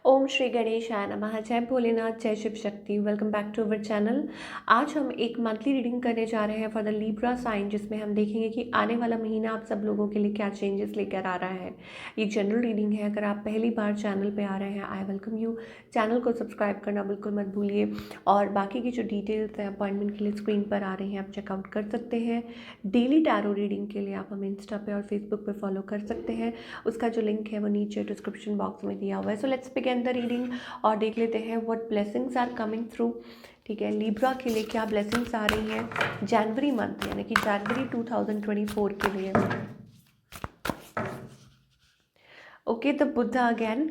ओम श्री गणेशाय नमः। जय भोलेनाथ, जय Shiv Shakti. Welcome back to our channel. आज हम एक मंथली रीडिंग करने जा रहे हैं फॉर द लिब्रा साइन, जिसमें हम देखेंगे कि आने वाला महीना आप सब लोगों के लिए क्या चेंजेस लेकर आ रहा है। ये जनरल रीडिंग है। अगर आप पहली बार चैनल पे आ रहे हैं, आई वेलकम यू। चैनल को सब्सक्राइब करना बिल्कुल मत भूलिए, और बाकी की जो डिटेल्स हैं अपॉइंटमेंट के लिए स्क्रीन पर आ रही हैं, आप चेकआउट कर सकते हैं। डेली टैरो रीडिंग के लिए आप हमें इंस्टा पे और फेसबुक पे फॉलो कर सकते हैं। उसका जो लिंक है वो नीचे डिस्क्रिप्शन बॉक्स में दिया हुआ है। So let's begin the reading और देख लेते हैं what blessings are coming through. ठीक है, लिब्रा के लिए क्या ब्लेसिंग्स आ रही हैं जनवरी मंथ, यानी कि जनवरी 2024 के लिए। ओके, तो बुद्धा अगेन।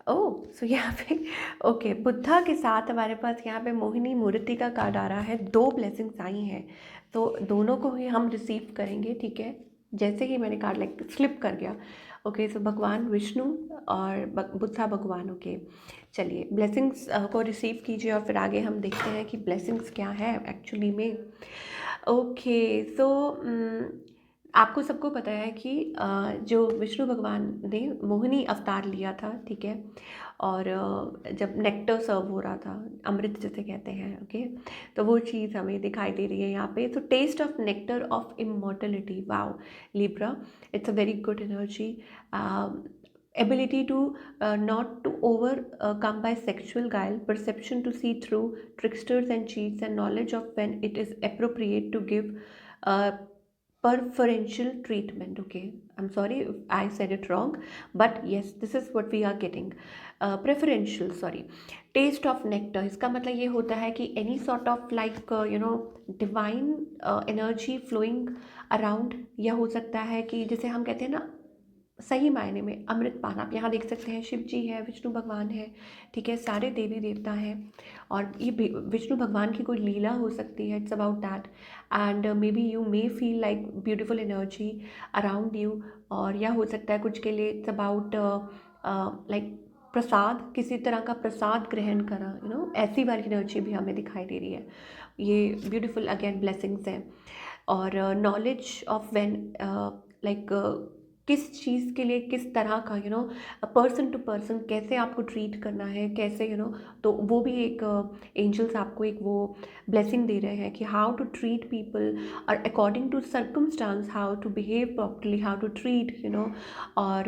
ओह, सो यहाँ पे ओके, बुद्धा के साथ हमारे पास यहाँ पे मोहिनी मूर्ति का कार्ड आ रहा है। दो ब्लेसिंग्स आई हैं, तो दोनों को ही हम रिसीव करेंगे। ठीक है, जैसे ही मैंने कार्ड लाइक स्लिप कर गया। ओके, सो भगवान विष्णु और बुद्धा भगवान। ओके, चलिए ब्लेसिंग्स को रिसीव कीजिए और फिर आगे हम देखते हैं कि ब्लेसिंग्स क्या है एक्चुअली में। ओके, सो आपको सबको पता है कि जो विष्णु भगवान ने मोहिनी अवतार लिया था, ठीक है, और जब नेक्टर सर्व हो रहा था, अमृत जिसे कहते हैं, ओके, तो वो चीज़ हमें दिखाई दे रही है यहाँ पे। तो taste of nectar of immortality, wow Libra, it's a very good energy. ability to not to overcome by sexual guile, perception to see through tricksters and cheats, and knowledge of when it is appropriate to give uh, preferential treatment. Okay, I'm sorry if I said it wrong, but yes, this is what we are getting. Preferential, sorry, taste of nectar, इसका मतलब ये होता है कि any sort of like divine energy flowing around, या हो सकता है कि जैसे हम कहते हैं ना, सही मायने में अमृत पान। आप यहाँ देख सकते हैं, शिव जी है, विष्णु भगवान है, ठीक है, सारे देवी देवता हैं, और ये विष्णु भगवान की कोई लीला हो सकती है। It's about that, and may be you may feel like beautiful energy around you, और यह हो सकता है कुछ के लिए इट्स अबाउट लाइक प्रसाद, किसी तरह का प्रसाद ग्रहण करा, ऐसी वाली एनर्जी भी हमें दिखाई दे रही है। ये ब्यूटिफुल अगेन ब्लेसिंग्स हैं। और नॉलेज ऑफ व्हेन, लाइक किस चीज़ के लिए किस तरह का पर्सन टू पर्सन कैसे आपको ट्रीट करना है, कैसे तो वो भी एक एंजल्स आपको एक वो ब्लेसिंग दे रहे हैं कि हाउ टू ट्रीट पीपल, और according to circumstances how to behave properly, how to treat और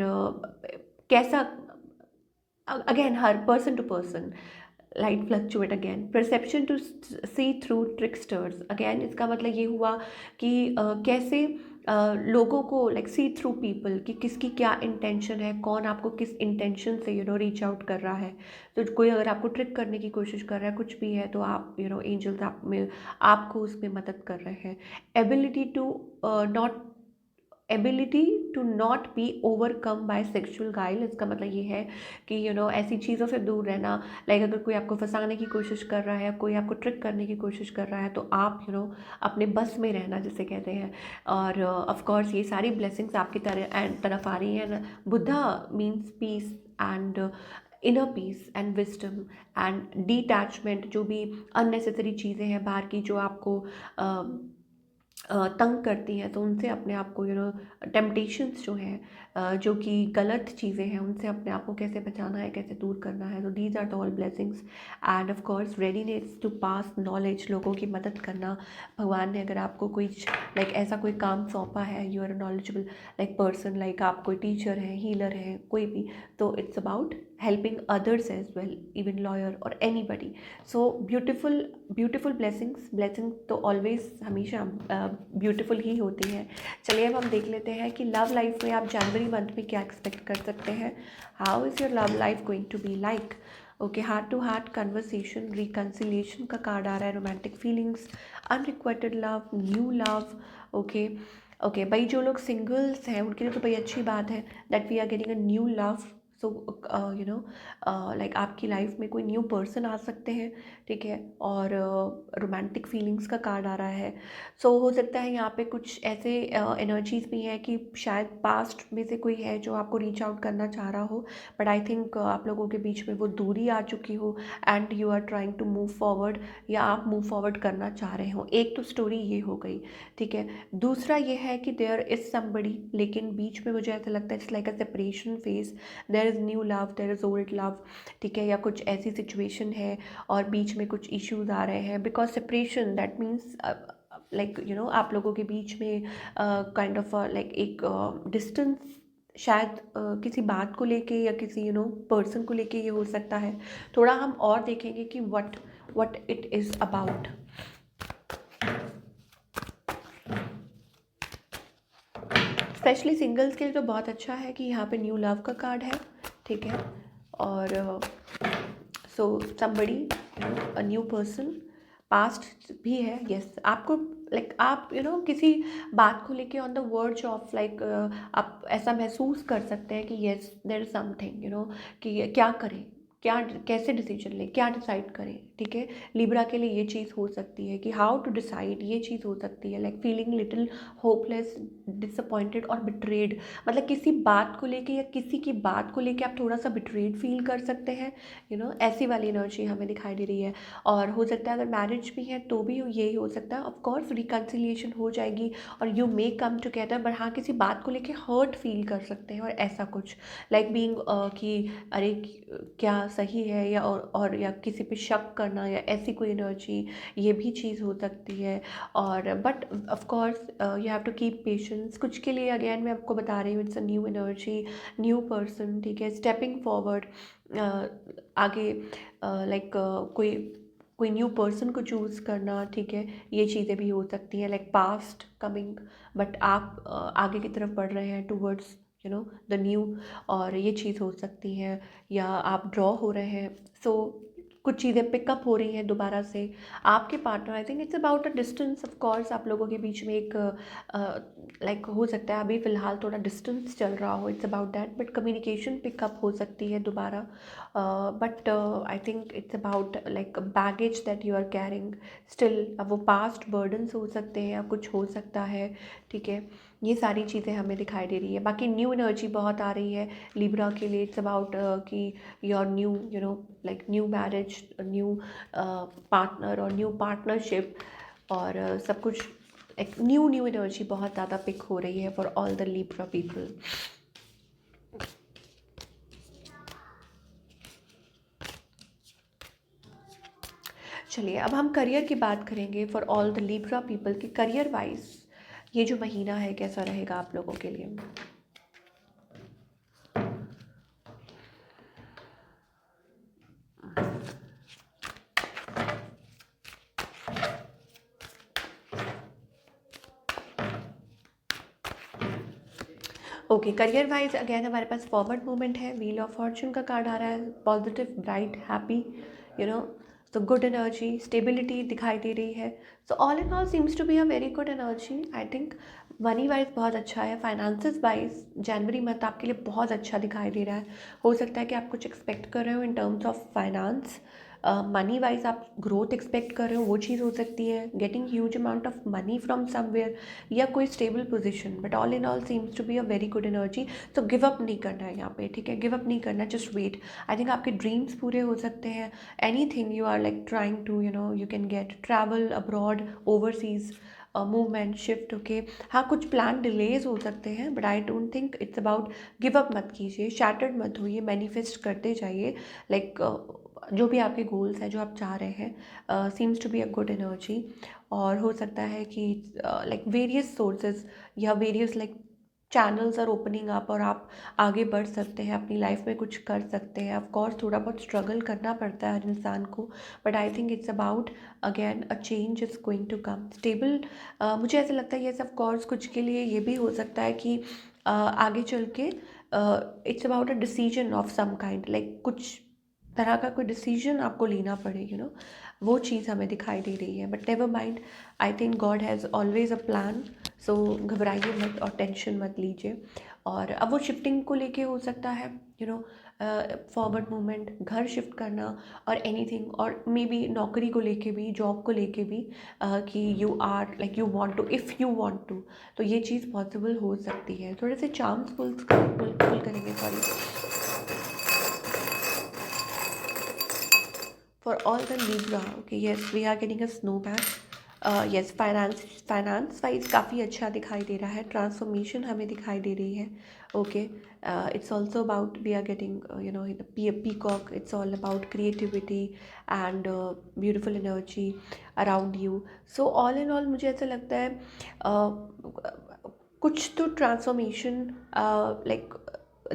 कैसा, अगेन हर person to person, light fluctuate. Again perception to see through tricksters, again इसका मतलब ये हुआ कि कैसे लोगों को लाइक सी थ्रू पीपल, कि किसकी क्या इंटेंशन है, कौन आपको किस इंटेंशन से रीच आउट कर रहा है। तो कोई अगर आपको ट्रिक करने की कोशिश कर रहा है, कुछ भी है, तो आप एंजल्स आप में आपको उसमें मदद कर रहे हैं। Ability to not ability to not be overcome by sexual guile, इसका मतलब ये है कि ऐसी चीज़ों से दूर रहना। लाइक अगर कोई आपको फंसाने की कोशिश कर रहा है, कोई आपको ट्रिक करने की कोशिश कर रहा है, तो आप अपने बस में रहना जिसे कहते हैं। और ऑफ कोर्स ये सारी ब्लेसिंग्स आपकी तरफ आ रही हैं। Buddha means peace and inner peace and wisdom and detachment. जो भी अननेसेसरी चीज़ें हैं बाहर की जो आपको तंग करती हैं, तो उनसे अपने आप को टेम्पटेशंस जो हैं, जो कि गलत चीज़ें हैं, उनसे अपने आप को कैसे बचाना है, कैसे दूर करना है। तो these are the all blessings, and of course readiness to pass knowledge, लोगों की मदद करना। भगवान ने अगर आपको कोई लाइक ऐसा कोई काम सौंपा है, you are a knowledgeable like person, like आप कोई टीचर हैं, हीलर हैं, कोई भी, तो it's about helping others as well, even lawyer और anybody. So beautiful beautiful blessing तो ऑलवेज हमेशा ब्यूटीफुल ही होती है। चलिए अब हम देख लेते हैं कि लव लाइफ में आप जनवरी मंथ में क्या एक्सपेक्ट कर सकते हैं। How is your love life going to be like. Okay, heart to heart conversation, reconciliation का कार्ड आ रहा है, romantic feelings, unrequited love, new love. Okay okay भाई, जो लोग सिंगल्स हैं उनके लिए तो भाई अच्छी बात है that we are getting a new love. So like आपकी लाइफ में कोई न्यू पर्सन आ सकते हैं, ठीक है, और रोमांटिक फीलिंग्स का कार्ड आ रहा है। सो हो सकता है यहाँ पे कुछ ऐसे एनर्जीज भी हैं कि शायद पास्ट में से कोई है जो आपको रीच आउट करना चाह रहा हो, बट आई थिंक आप लोगों के बीच में वो दूरी आ चुकी हो, and you are trying to move forward, या आप मूव फॉरवर्ड करना चाह रहे हो। एक तो स्टोरी ये हो गई, ठीक है। दूसरा ये है कि देयर इज़ समबडी, लेकिन बीच में मुझे ऐसा लगता है it's like a separation phase, there is new love, there is old love, ठीक है, या कुछ ऐसी सिचुएशन है और बीच में कुछ इश्यूज आ रहे हैं, because separation that means like you know आप लोगों के बीच में काइंड ऑफ लाइक एक डिस्टेंस शायद किसी बात को लेके या किसी यू नो पर्सन को लेके ये हो सकता है। थोड़ा हम और देखेंगे कि what it is about. Specially singles के लिए तो बहुत अच्छा है कि यहाँ पे न्यू लव का कार्ड है, ठीक है, और so somebody a new person, past भी है, यस आपको लाइक आप यू नो किसी बात को लेके on the verge of like आप ऐसा महसूस कर सकते हैं कि yes there is something you know कि क्या करें, क्या कैसे डिसीजन लें, क्या डिसाइड करें, ठीक है। लिब्रा के लिए ये चीज़ हो सकती है कि हाउ टू डिसाइड, ये चीज़ हो सकती है like feeling little hopeless, disappointed और बिट्रेड, मतलब किसी बात को लेके या किसी की बात को लेके आप थोड़ा सा बिट्रेड फील कर सकते हैं, यू नो ऐसी वाली एनर्जी हमें दिखाई दे रही है। और हो सकता है अगर मैरिज भी है तो भी यही हो सकता है, ऑफ कोर्स रिकन्सिलिएशन हो जाएगी और you may come together, but हाँ किसी बात को लेके हर्ट फील कर सकते हैं और ऐसा कुछ लाइक बीइंग कि अरे क्या सही है या और या किसी पे शक करना या ऐसी कोई एनर्जी, ये भी चीज़ हो सकती है। और but of course you have to keep patience. कुछ के लिए अगेन मैं आपको बता रही हूँ it's a new energy, new person, ठीक है, स्टेपिंग फॉरवर्ड, आगे लाइक कोई कोई न्यू पर्सन को चूज़ करना, ठीक है, ये चीज़ें भी हो सकती हैं लाइक पास्ट कमिंग, बट आप आगे की तरफ बढ़ रहे हैं towards you know the new, और ये चीज़ हो सकती है। या आप ड्रॉ हो रहे हैं, सो कुछ चीज़ें पिकअप हो रही हैं दोबारा से। आपके partner, I think it's about a distance, of course आप लोगों के बीच में एक लाइक हो सकता है अभी फ़िलहाल थोड़ा डिस्टेंस चल रहा हो, it's about that, but communication pickup हो सकती है दोबारा। But I think it's about like baggage that you are carrying still, अब वो पास्ट बर्डन्स हो सकते हैं या कुछ हो सकता है, ठीक है, ये सारी चीज़ें हमें दिखाई दे रही है। बाकी न्यू एनर्जी बहुत आ रही है लिब्रा के लिए, इट्स अबाउट कि your new you know like new marriage, new partner और न्यू पार्टनरशिप, और सब कुछ एक न्यू एनर्जी बहुत ज़्यादा पिक हो रही है for all the Libra people. चलिए अब हम करियर की बात करेंगे for all the Libra people की करियर वाइज ये जो महीना है कैसा रहेगा आप लोगों के लिए। ओके, करियर वाइज अगेन हमारे पास फॉरवर्ड मूवमेंट है, व्हील ऑफ फॉर्चून का कार्ड आ रहा है, positive, bright, happy, you know, तो गुड एनर्जी, स्टेबिलिटी दिखाई दे रही है। So all in all seems to be a very good energy. I think money wise बहुत अच्छा है, फाइनेंसेस वाइज जनवरी मंथ आपके लिए बहुत अच्छा दिखाई दे रहा है। हो सकता है कि आप कुछ एक्सपेक्ट कर रहे हो in terms of finance, money wise आप ग्रोथ एक्सपेक्ट कर रहे हो, वो चीज़ हो सकती है, getting huge amount of money from somewhere, या कोई stable position, but all in all seems to be a very good energy. तो गिव अप नहीं करना है यहाँ पे, ठीक है, गिव अप नहीं करना, जस्ट वेट। आई थिंक आपके ड्रीम्स पूरे हो सकते हैं, anything you are like trying to you know you can get, travel abroad, overseas movement, shift, okay. हाँ कुछ प्लान डिलेज हो सकते हैं, but I don't think it's about, give up मत कीजिए, शैटर्ड मत होइए, मैनिफेस्ट करते जाइए, लाइक जो भी आपके गोल्स हैं जो आप चाह रहे हैं, seems to be a good energy. और हो सकता है कि लाइक वेरियस सोर्सेज या various like channels are opening up और आप आगे बढ़ सकते हैं, अपनी लाइफ में कुछ कर सकते हैं। ऑफ कोर्स थोड़ा बहुत स्ट्रगल करना पड़ता है हर इंसान को, but I think it's about again a change is going to come stable. मुझे ऐसा लगता है ये ऑफ कोर्स कुछ के लिए ये भी हो सकता है कि आगे चल के it's about a decision of some kind, like कुछ तरह का कोई डिसीजन आपको लेना पड़े, यू नो, वो चीज़ हमें दिखाई दे रही है। But never mind, I think God has always a plan, so घबराइए मत और टेंशन मत लीजिए। और अब वो शिफ्टिंग को लेके हो सकता है, यू नो, फॉरवर्ड मूवमेंट, घर शिफ्ट करना और एनीथिंग, और मे बी नौकरी को लेके भी, जॉब को लेके भी, कि you are like you want to, if you want to, तो ये चीज़ पॉसिबल हो सकती है। थोड़े से चांस पुल करेंगे, sorry, for all the Libra, okay, yes, we are getting a snowman, yes, finance wise काफ़ी अच्छा दिखाई दे रहा है, ट्रांसफॉर्मेशन हमें दिखाई दे रही है. Okay, it's also about we are getting peacock, it's all about creativity and beautiful energy around you. So all in all मुझे ऐसा लगता है कुछ तो transformation like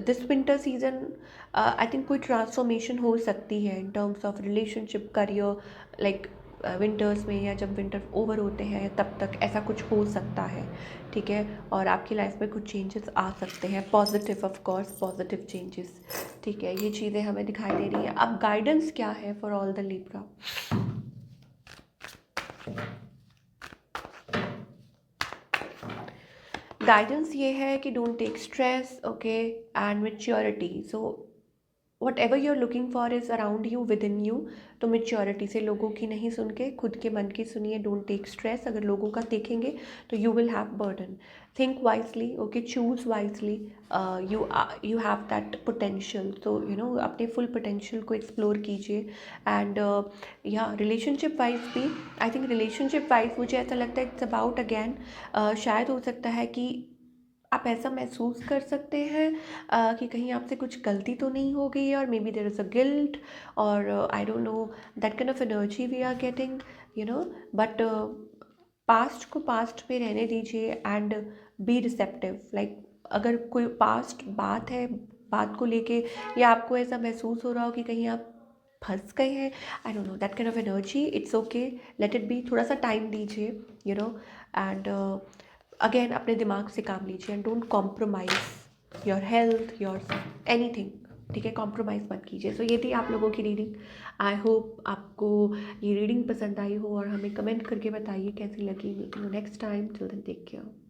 this winter season, I think कोई ट्रांसफॉर्मेशन हो सकती है in terms of relationship, career, like winters में या जब विंटर ओवर होते हैं तब तक ऐसा कुछ हो सकता है. ठीक है, और आपकी लाइफ में कुछ चेंजेस आ सकते हैं, positive, of course positive changes. ठीक है, ये चीज़ें हमें दिखाई दे रही हैं. अब गाइडेंस क्या है for all the Libra? Guidance ये है कि don't take stress, okay, and maturity. So whatever you are looking for is around you, within you. तो मेच्योरिटी से, लोगों की नहीं सुन के खुद के मन की सुनिए. Don't take stress. अगर लोगों का देखेंगे तो you will have burden. Think wisely, okay, choose wisely. You have that potential, तो यू नो अपने फुल पोटेंशियल को एक्सप्लोर कीजिए. एंड या रिलेशनशिप वाइज भी, आई थिंक रिलेशनशिप वाइज मुझे ऐसा लगता है इट्स अबाउट अगैन, शायद हो सकता है कि आप ऐसा महसूस कर सकते हैं कि कहीं आपसे कुछ गलती तो नहीं हो गई है, और maybe there is a guilt, और I don't know, that kind of energy we are getting, you know. But past को पास्ट में रहने दीजिए एंड बी रिसेप्टिव. लाइक अगर कोई पास्ट बात है, बात को लेके, या आपको ऐसा महसूस हो रहा हो कि कहीं आप फंस गए हैं, आई don't know, that kind of energy, it's okay, let it be. थोड़ा सा टाइम दीजिए, यू नो. एंड अगेन अपने दिमाग से काम लीजिए and don't compromise your health, your anything. ठीक है, कॉम्प्रोमाइज़ मत कीजिए. सो ये थी आप लोगों की रीडिंग. आई होप आपको ये रीडिंग पसंद आई हो, और हमें कमेंट करके बताइए कैसी लगी. मिलती हूँ next time. Till then take care.